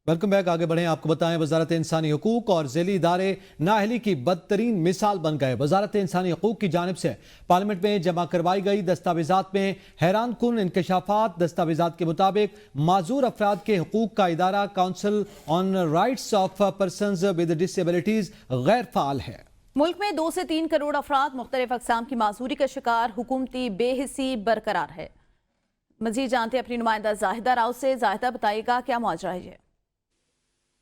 Welcome back. आगे बढ़ें, आपको बताएं वजारत इंसानी हकूक और ज़ैली इदारे नाअहली की बदतरीन मिसाल बन गए। वजारत इंसानी हकूक की जानिब से पार्लियामेंट में जमा करवाई गई दस्तावेजात में हैरान कुन इंकशाफात। दस्तावेजात के मुताबिक माजूर अफराद के हकूक का इदारा council on rights of persons with disabilities गैर फाल है। मुल्क में 2 से 3 करोड़ अफराद मुख्तलिफ अक़साम की माजूरी का शिकार, हुकूमती बेहिसी बरकरार है। मजीद जानते अपनी नुमाइंदा जाहिदा राव से। जाहिदा, बताइएगा क्या माजरा है ये?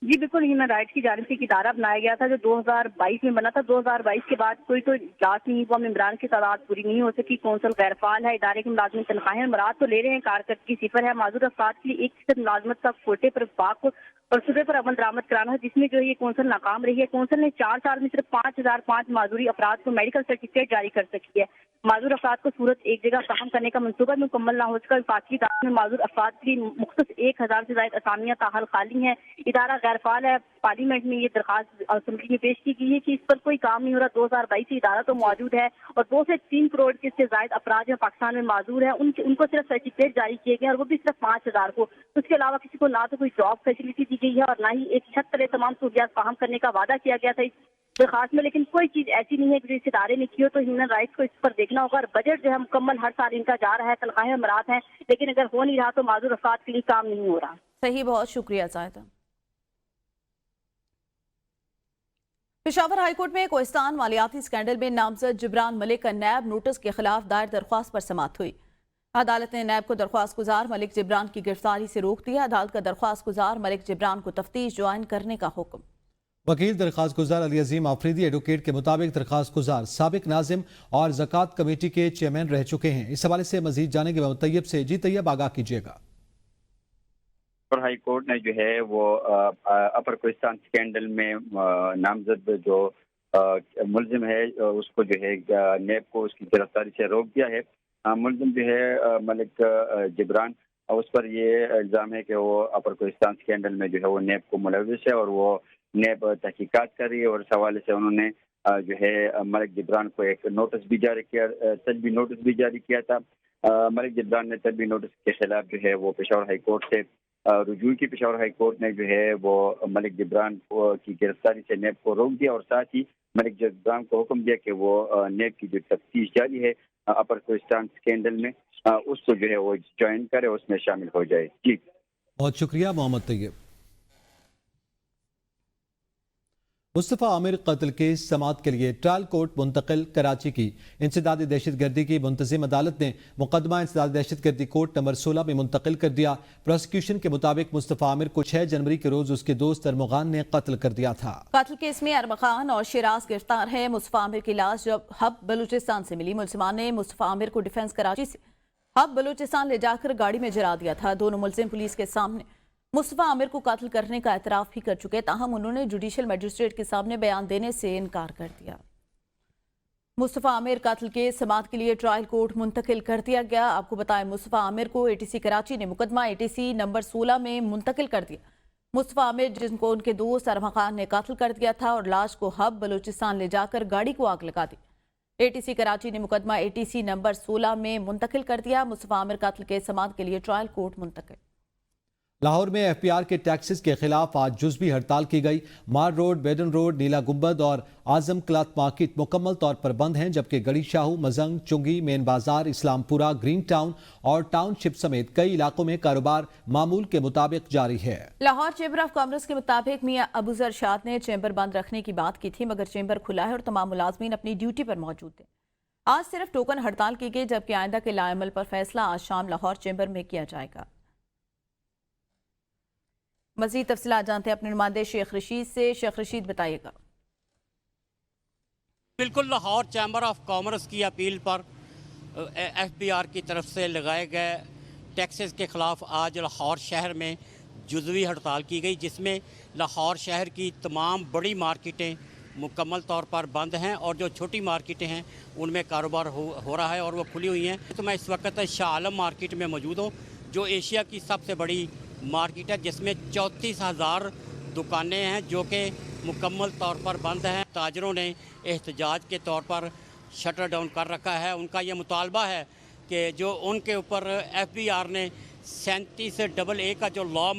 जी बिल्कुल, ह्यूमन राइट्स की जानिब से एक इदारा बनाया गया था जो 2022 में बना था। 2022 के बाद कोई तो इजलास नहीं हुआ, मेंबरान की तादाद पूरी नहीं हो सकी, कौंसल गैर फाल है, इदारे के मुलाजमिन तनख्वाहें मराद तो ले रहे हैं, कारकर्दगी सिफर है। माजूर अफराद के लिए 1% मुलाजमत का कोटे पर बाक और सूबे पर अमल दरामद कराना है, जिसमें जो है ये कौंसल नाकाम रही है। कौंसल ने 4 साल में सिर्फ 5005 माजूरी अफराद को मेडिकल सर्टिफिकेट जारी कर सकी है। माजूर अफराद को सूरत एक जगह फराहम करने का मनसूबा मुकम्मल न हो सका। वफाकी इदारे में माजूर अफराद के लिए मुख्तस 1000 से ज्यादा असामियां ताहल खाली हैं। इदारा गैर फाल है। पार्लियामेंट में ये दरखास्त असेंबली में पेश की गई है कि इस पर कोई काम नहीं हो रहा। 2022 से इदारा तो मौजूद है और 2 से 3 करोड़ के से ज्यादा अफराद जो पाकिस्तान में माजूर है उनको सिर्फ सर्टिफिकेट जारी किए गए और वो भी सिर्फ 5000 को। उसके अलावा किसी को ना तो कोई जॉब फैसिलिटी दी गई है और ना ही एक छत तले तमाम सहूलियात फराहम करने का वादा किया गया था इस दरखास्त में। लेकिन कोई चीज ऐसी नहीं है कि इस इदारे ने की हो। तो ह्यूमन राइट्स को इस पर देखना होगा। और बजट जो है मुकम्मल हर साल इनका जा रहा है, तनख्वाहें मराद हैं, लेकिन अगर हो नहीं रहा तो माजूर अफराद के लिए काम नहीं हो रहा। सही, बहुत शुक्रिया जाहिदा। पेशावर हाईकोर्ट में कोहिस्तान मालियाती स्कैंडल में नामजद जिब्रान मलिक का नैब नोटिस के खिलाफ दायर दरख्वास्त पर समाअत हुई। अदालत ने नैब को दरख्वास्त गुजार मलिक जिब्रान की गिरफ्तारी से रोक दिया। अदालत का दरख्वास्त गुजार मलिक जिब्रान को तफ्तीश ज्वाइन करने का हुक्म। वकील दरख्वास्त गुजार अली अजीम आफरीदी एडवोकेट के मुताबिक दरख्वास्त गुजार साबिक नाजिम और ज़कात कमेटी के चेयरमैन रह चुके हैं। इस हवाले से मजीद जाने के मुतैयब से जी तैयब आगाह कीजिएगा। हाई कोर्ट ने जो है वो अपर कोहिस्तान स्कैंडल में नामजद जो मुलजिम है उसको जो है नेब को उसकी गिरफ्तारी से रोक दिया है। मुलजिम जो है मलिक जिब्रान, उस पर ये इल्ज़ाम है कि वो अपर कोहिस्तान स्कैंडल में जो है वो नेब को मुलविस है और वो नेब तहकीकात कर रही है। और इस हवाले से उन्होंने जो है मलिक जिब्रान को एक नोटिस भी जारी किया, तजबी नोटिस भी जारी किया था। मलिक जिब्रान ने तजबी नोटिस के खिलाफ जो है वो पेशावर हाई कोर्ट से रुजू की। पेशावर हाई कोर्ट ने जो है वो मलिक जिब्रान की गिरफ्तारी से नेब को रोक दिया और साथ ही मलिक जिब्रान को हुक्म दिया कि वो नेब की जो तफ्तीश जारी है अपर कोहिस्तान स्कैंडल में उसको जो है वो ज्वाइन करे, उसमें शामिल हो जाए। जी बहुत शुक्रिया मोहम्मद तैयब। मुस्तफ़ा आमिर कत्ल केस समाअत के लिए ट्रायल कोर्ट मुंतकिल कराची की। इंसदादी दहशतगर्दी की मुंतजिम अदालत ने मुकदमा इंसदादी दहशतगर्दी कोर्ट नंबर 16 में मुंतकिल कर दिया। प्रोसिक्यूशन के मुताबिक मुस्तफ़ा आमिर को 6 जनवरी के रोज उसके दोस्त अरमगान ने कत्ल कर दिया था। कत्ल केस में अरमगान और शिराज गिरफ्तार है। मुस्तफ़ा आमिर की लाश जब हब बलूचिस्तान से मिली, मुलजिमान ने मुस्तफ़ा आमिर को डिफेंस कराची से हब बलूचिस्तान ले जाकर गाड़ी में जला दिया था। दोनों मुलजिम पुलिस के सामने मुस्तफ़ा आमिर को कत्ल करने का एतराफ़ भी कर चुके, ताहम उन्होंने जुडिशल मजिस्ट्रेट के सामने बयान देने से इनकार कर दिया। मुस्तफ़ा आमिर कत्ल के समाअत के लिए ट्रायल कोर्ट मुंतकिल कर दिया गया। आपको बताएं, मुस्तफ़ा आमिर को एटीसी कराची ने मुकदमा एटीसी नंबर 16 में मुंतकिल कर दिया। मुस्तफ़ा आमिर, जिनको उनके दोस्त अरमगान ने कत्ल कर दिया था और लाश को हब बलूचिस्तान ले जाकर गाड़ी को आग लगा दी। एटीसी कराची ने मुकदमा एटीसी नंबर 16 में मुंतकिल कर दिया। मुस्तफ़ा आमिर कत्ल के समाअत के लिए ट्रायल कोर्ट मुंतकिल। लाहौर में एफपीआर के टैक्सेस के खिलाफ आज जुज़वी हड़ताल की गई। मार रोड, बेडन रोड, नीला गुंबद और आजम क्लॉथ मार्केट मुकम्मल तौर पर बंद हैं, जबकि गड़ी शाहू, मजंग, चुंगी, मेन बाजार, इस्लामपुरा, ग्रीन टाउन और टाउनशिप समेत कई इलाकों में कारोबार मामूल के मुताबिक जारी है। लाहौर चैम्बर ऑफ कॉमर्स के मुताबिक मियां अबू जर शाद ने चैम्बर बंद रखने की बात की थी, मगर चैम्बर खुला है और तमाम मुलाजमीन अपनी ड्यूटी पर मौजूद थे। आज सिर्फ टोकन हड़ताल की गई, जबकि आइंदा के लाएमल पर फैसला आज शाम लाहौर चैम्बर में किया जाएगा। मजीद तफसीलात जानते हैं अपने नुमाइंदे शेख रशीद से। शेख रशीद, बताइएगा। बिल्कुल, लाहौर चैम्बर ऑफ कॉमर्स की अपील पर एफबीआर की तरफ से लगाए गए टैक्सेस के खिलाफ आज लाहौर शहर में जुज़वी हड़ताल की गई, जिसमें लाहौर शहर की तमाम बड़ी मार्केटें मुकम्मल तौर पर बंद हैं और जो छोटी मार्केटें हैं उनमें कारोबार हो रहा है और वो खुली हुई हैं। तो मैं इस वक्त शाह आलम मार्केट में मौजूद हूँ, जो एशिया की सबसे बड़ी मार्केट है, जिसमें 34,000 दुकानें हैं जो कि मुकम्मल तौर पर बंद हैं। ताजरों ने एहतजाज के तौर पर शटर डाउन कर रखा है। उनका ये मुतालबा है कि जो उनके ऊपर एफबीआर ने 37AA का जो लॉ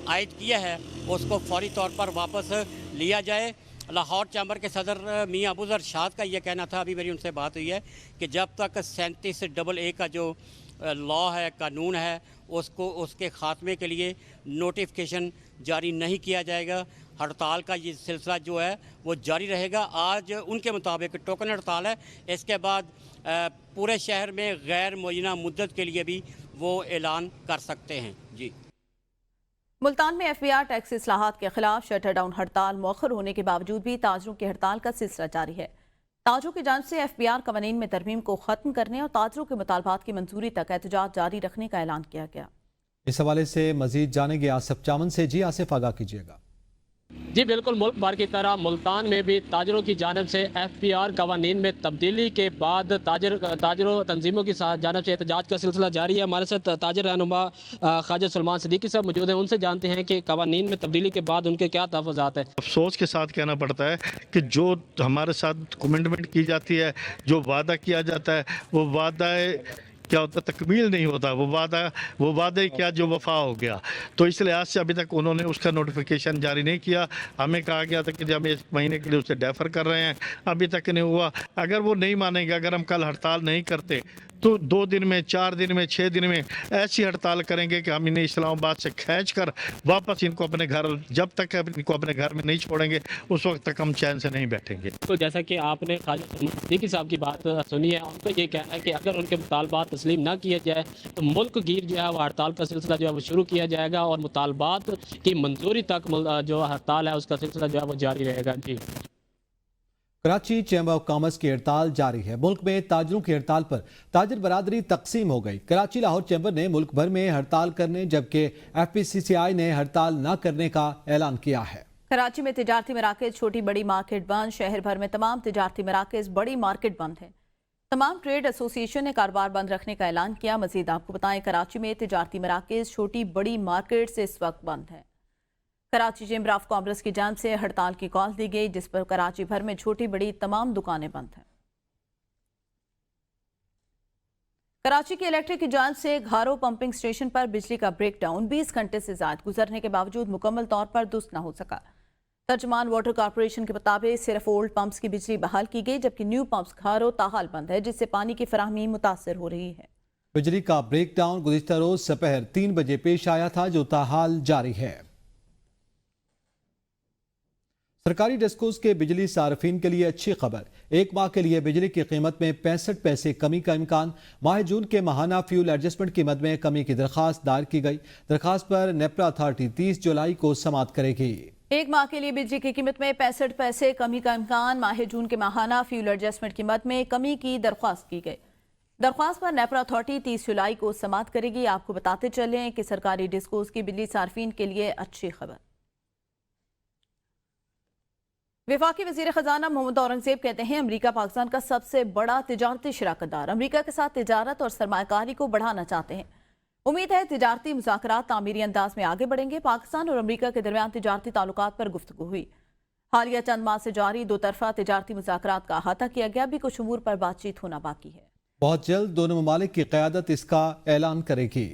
आयद किया है उसको फौरी तौर पर वापस लिया जाए। लाहौर चैम्बर के सदर मियां अबू ज़र शाद का ये कहना था, अभी मेरी उनसे बात हुई है, कि जब तक 37AA का जो लॉ है, कानून है, उसको उसके ख़ात्मे के लिए नोटिफिकेशन जारी नहीं किया जाएगा। हड़ताल का ये सिलसिला जो है वो जारी रहेगा। आज उनके मुताबिक टोकन हड़ताल है, इसके बाद पूरे शहर में गैर मुअय्यना मुद्दत के लिए भी वो ऐलान कर सकते हैं। जी। मुल्तान में FBR टैक्स इस्लाहात के खिलाफ शटर डाउन हड़ताल मौखर होने के बावजूद भी ताजरों की हड़ताल का सिलसिला जारी है। ताजरों की जानिब से FBR कवानीन में तरमीम को खत्म करने और ताजरों के मुतालबात की मंजूरी तक एहतजाज जारी रखने का ऐलान किया गया। इस हवाले से मजीद जानेंगे आसिफ चामन से। जी आसिफ, आगाह कीजिएगा। जी बिल्कुल, मुल्क भर की तरह मुल्तान में भी ताजरों की जानिब से FBR कवानीन में तब्दीली के बाद ताजरों तंजीमों की जानिब से एहतजाज का सिलसिला जारी है। हमारे साथ ताजर रहनुमा ख्वाजा सलमान सिद्दीकी साहब मौजूद हैं, उनसे जानते हैं कि कवानीन में तब्दीली के बाद उनके क्या तहफ़्फ़ुज़ात हैं। अफसोस के साथ कहना पड़ता है कि जो हमारे साथ कमिटमेंट की जाती है, जो वादा किया जाता है, वो वादा क्या होता, तकमील नहीं होता। वो वादे क्या जो वफा हो गया। तो इस लिहाज से अभी तक उन्होंने उसका नोटिफिकेशन जारी नहीं किया। हमें कहा गया था कि हम इस महीने के लिए उसे डेफर कर रहे हैं, अभी तक नहीं हुआ। अगर वो नहीं मानेंगे, अगर हम कल हड़ताल नहीं करते तो 2 दिन में, 4 दिन में, 6 दिन में ऐसी हड़ताल करेंगे कि हम इन्हें इस्लामाबाद से खींच कर वापस इनको अपने घर, जब तक इनको अपने घर में नहीं छोड़ेंगे उस वक्त तक हम चैन से नहीं बैठेंगे। तो जैसा कि आपने ख्वाजा सलमान सिद्दीकी साहब की बात सुनी है, उनका ये कहना है कि अगर उनके मुतालबात तस्लीम ना किए जाए तो मुल्क गिर जो है वो हड़ताल का सिलसिला जो है वो शुरू किया जाएगा और मुतालबात की मंजूरी तक जो हड़ताल है उसका सिलसिला जो है वो जारी रहेगा। जी। कराची चैम्बर ऑफ कॉमर्स की हड़ताल जारी है। मुल्क में ताजरों की हड़ताल पर ताजर बरादरी तकसीम हो गई। कराची लाहौर चैम्बर ने मुल्क भर में हड़ताल करने, जबकि FPCCI ने हड़ताल न करने का ऐलान किया है। कराची में तिजारती मराकज़, छोटी बड़ी मार्केट बंद। शहर भर में तमाम तिजारती मराकज़, बड़ी मार्केट बंद है। तमाम ट्रेड एसोसिएशन ने कारोबार बंद रखने का ऐलान किया। मजीद आपको बताएं, कराची में तिजारती मराकज़, छोटी बड़ी मार्केट से इस वक्त बंद है। कराची चैम्बर ऑफ कॉमर्स की जानिब से हड़ताल की कॉल दी गई, जिस पर कराची भर में छोटी बड़ी तमाम दुकानें बंद हैं। कराची के इलेक्ट्रिक की जानिब से घारो पंपिंग स्टेशन पर बिजली का ब्रेक डाउन 20 घंटे से ज्यादा गुजरने के बावजूद मुकम्मल तौर पर दुरुस्त न हो सका। तर्जमान वाटर कॉरपोरेशन के मुताबिक सिर्फ ओल्ड पंप्स की बिजली बहाल की गई, जबकि न्यू पंप्स घारो ताहाल बंद है, जिससे पानी की फराहमी मुतासर हो रही है। बिजली का ब्रेक डाउन गुज़िश्ता रोज दोपहर 3 बजे पेश आया था, जो ताहाल जारी है। सरकारी डेस्कोस के बिजली सार्फिन के लिए अच्छी खबर, 1 माह के लिए बिजली की कीमत में 65 पैसे कमी का इम्कान। माह जून के माहाना फ्यूल एडजस्टमेंट कीमत में कमी की दरख्वास्त दायर की गई। दरख्वास्त पर नेपरा अथॉरिटी 30 जुलाई को समाअत करेगी। 1 माह के लिए बिजली की कीमत में 65 पैसे कमी का इम्कान। माह जून के माहाना फ्यूल एडजस्टमेंट कीमत में कमी की दरख्वास्त की गई। दरख्वास्त पर नेपरा अथॉरिटी 30 जुलाई को समाअत करेगी। आपको बताते चलें कि सरकारी डिस्कोस की बिजली सार्फिन के लिए अच्छी खबर। वफाकी वज़ीर ख़जाना मोहम्मद औरंगज़ेब कहते हैं, अमरीका पाकिस्तान का सबसे बड़ा तिजारती शराकतदार अमरीका के साथ तिजारत और सरमायाकारी को बढ़ाना चाहते हैं। उम्मीद है तिजारती मुज़ाकरात तामीरी अंदाज में आगे बढ़ेंगे। पाकिस्तान और अमरीका के दरमियान तिजारती ताल्लुकात पर गुफ्तगू हुई। हालिया चंद माह से जारी 2 तरफा तिजारती मुज़ाकरात का अहाता किया गया, भी कुछ उमूर पर बातचीत होना बाकी है। बहुत जल्द दोनों ममालिक की क़यादत इसका ऐलान करेगी।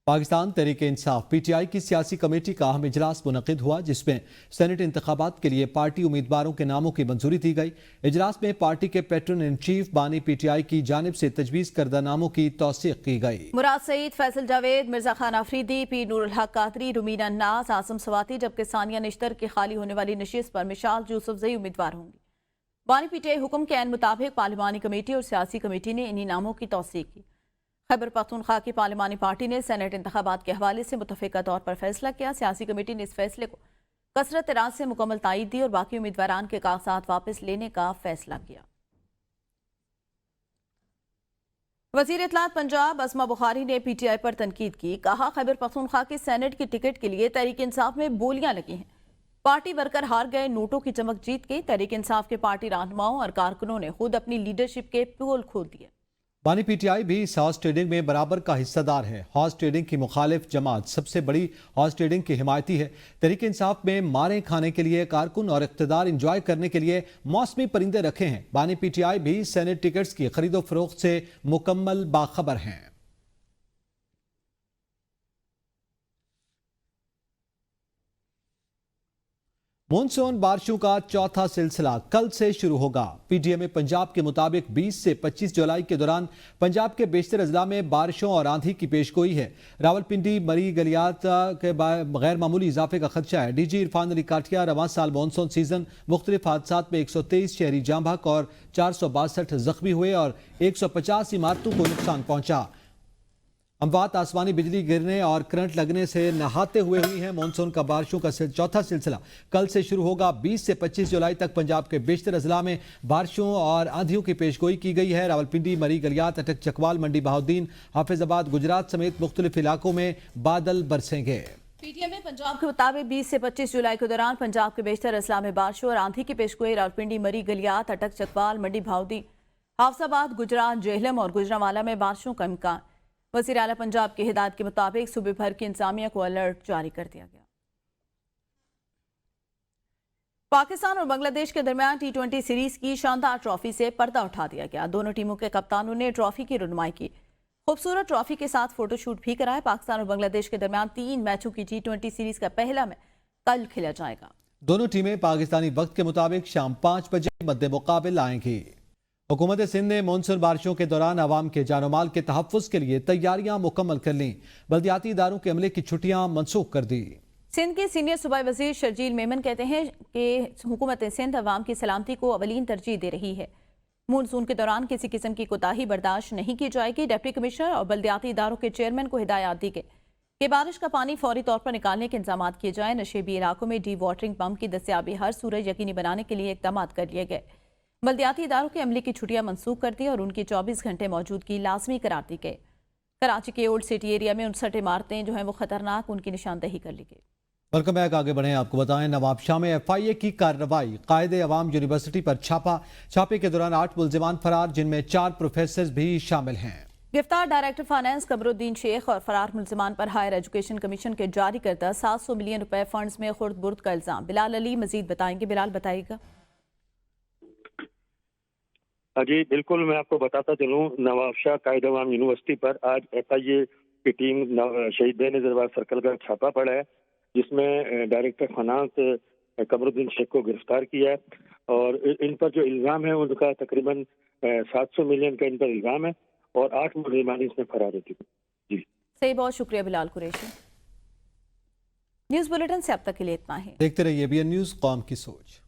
पाकिस्तान तहरीक इंसाफ PTI की सियासी कमेटी का अहम इजलास मुनक़िद हुआ, जिसमें सेनेट इंतखाबात के लिए पार्टी उम्मीदवारों के नामों की मंजूरी दी गई। इजलास में पार्टी के पैट्रन इन चीफ बानी PTI की जानिब से तजवीज़ करदा नामों की तौसीक़ की गई। मुराद सईद, फैसल जावेद, मिर्जा खान आफरीदी, पीर नूरुल हक कादरी, रुमीना नाज, आसम सवाती, जबकि सानिया निश्तर की खाली होने वाली नशिस्त पर मिशाल यूसुफजई उम्मीदवार होंगी। बानी PTI हुक्म के ऐन मुताबिक पार्लिमानी कमेटी और सियासी कमेटी ने इन्हीं नामों की तौसीक़ की। खैबर पख्तूनख्वा की पार्लिमानी पार्टी ने सेनेट इंतखाबात के हवाले से मुतफ़िका तौर पर फैसला किया। सियासी कमेटी ने इस फैसले को कसरत राज से मुकम्मल तायीद दी और बाकी उम्मीदवारान के कागजात वापस लेने का फैसला किया। वज़ीर इत्तलात पंजाब अस्मा बुखारी ने PTI पर तनकीद की। कहा, खैबर पख्तूनख्वा की सेनेट की टिकट के लिए तहरीक इंसाफ में बोलियां लगी हैं। पार्टी वर्कर हार गए, नोटों की चमक जीत गई। तहरीक इंसाफ के पार्टी रहनुमाओं और कारकुनों ने खुद अपनी लीडरशिप के पोल खोल दिए। बानी PTI भी इस हॉर्स ट्रेडिंग में बराबर का हिस्सेदार है। हॉर्स ट्रेडिंग की मुखालिफ जमात सबसे बड़ी हॉर्स ट्रेडिंग की हिमायती है। तहरीक इंसाफ में मारें खाने के लिए कारकुन और इख्तिदार इंजॉय करने के लिए मौसमी परिंदे रखे हैं। बानी PTI भी सेनेट टिकट्स की खरीदो फरोख्त से मुकम्मल बाखबर हैं। मॉनसून बारिशों का चौथा सिलसिला कल से शुरू होगा। पीटीएमए पंजाब के मुताबिक 20 से 25 जुलाई के दौरान पंजाब के बेशतर अजला में बारिशों और आंधी की पेशगोई है। रावलपिंडी मरी गलियात के गैर मामूली इजाफे का खदशा है। डीजी इरफान अली काठिया रवां साल मानसून सीजन मुख्तलिफ हादसात में 123 शहरी जाँ बहक और 462 जख्मी हुए और 150 इमारतों को नुकसान पहुंचा। अमवात आसमानी बिजली गिरने और करंट लगने से नहाते हुए हुई हैं। मानसून का बारिशों का चौथा सिलसिला कल से शुरू होगा। 20 से 25 जुलाई तक पंजाब के बेशतर अजला में बारिशों और आंधियों की पेशगोई की गई है। रावलपिंडी मरी गलियात अटक चकवाल मंडी बहाउद्दीन हाफिजाबाद गुजरात समेत मुख्तलिफ इलाकों में बादल बरसेंगे। पीटीएमए पंजाब के मुताबिक 20 से 25 जुलाई के दौरान पंजाब के बेशतर अजला में बारिशों और आंधी की पेशगोई। रावलपिंडी मरी गलियात अटक चकवाल मंडी बहाउद्दीन हाफिजाबाद गुजरात जेहलम और गुजरांवाला में बारिशों का इम्कान। वज़ीर आला पंजाब की हिदायत के मुताबिक सूबे भर की इंतजामिया को अलर्ट जारी कर दिया गया। पाकिस्तान और बांग्लादेश के दरमियान T20 सीरीज की शानदार ट्रॉफी से पर्दा उठा दिया गया। दोनों टीमों के कप्तानों ने ट्रॉफी की रुनुमाई की। खूबसूरत ट्रॉफी के साथ फोटोशूट भी कराए। पाकिस्तान और बांग्लादेश के दरमियान 3 मैचों की T20 सीरीज का पहला मैच कल खेला जाएगा। दोनों टीमें पाकिस्तानी वक्त के मुताबिक शाम 5 बजे मद्दे मुकाबिल आएंगी। हुकूमत सिंध ने मानसून बारिशों के दौरान आवाम के जानो माल के तहफ़्फ़ुज़ के लिए तैयारियां मुकम्मल कर लीं। बल्दियाती इदारों के अमले की छुट्टियां मनसूख कर दी। सिंध के सीनियर सूबाई वजीर शर्जील मेमन कहते हैं कि हुकूमत सिंध अवाम की सलामती को अवलीन तरजीह दे रही है। मानसून के दौरान किसी किस्म की कोताही बर्दाश्त नहीं की जाएगी। डिप्टी कमिश्नर और बल्दियाती इदारों के चेयरमैन को हिदायत दी गई कि बारिश का पानी फौरी तौर पर निकालने के इंतजाम किए जाएं। नशेबी इलाकों में डी वाटरिंग पम्प की दस्तियाबी हर सूरत यकीनी बनाने के लिए इकदाम कर लिए गए। बल्दियाती इदारों के अमले की छुट्टियां मनसूख कर दी और उनकी 24 घंटे मौजूदगी लाजमी करार दी गई। कराची के ओल्ड सिटी एरिया में 59 इमारतें जो हैं वो खतरनाक, उनकी निशानदही कर ली गई। Welcome back. आगे बढ़े आपको बताएं नवाबशाह में FIA की कार्रवाई। कायदे अवाम यूनिवर्सिटी पर छापे के दौरान 8 मुल्जिमान फरार, जिनमें 4 प्रोफेसर भी शामिल हैं। गिरफ्तार डायरेक्टर फाइनेंस कमरुद्दीन शेख और फरार मुल्जिमान पर हायर एजुकेशन कमीशन के जारी करदा 700 मिलियन रुपए फंड्स में खुर्द बुर्द का इल्जाम। बिलाल अली मजीद बताएंगे। बिलाल बताइएगा। जी बिल्कुल, मैं आपको बताता चलूँ, नवाबशाह कायदे अवाम यूनिवर्सिटी पर आज FIA की टीम शहीद बेनज़ीर सर्कल का छापा पड़ा है, जिसमें डायरेक्टर फाइनेंस कमरुद्दीन शेख को गिरफ्तार किया है और इन पर जो इल्ज़ाम है उनका तकरीबन 700 मिलियन का इन पर इल्ज़ाम है और 8 मुलज़िमान इसमें फरार हो चुके। जी सही, बहुत शुक्रिया बिलाल कुरैशी। न्यूज़ बुलेटिन से अब तक के लिए इतना ही। देखते रहिए ABN न्यूज़, कौम की सोच।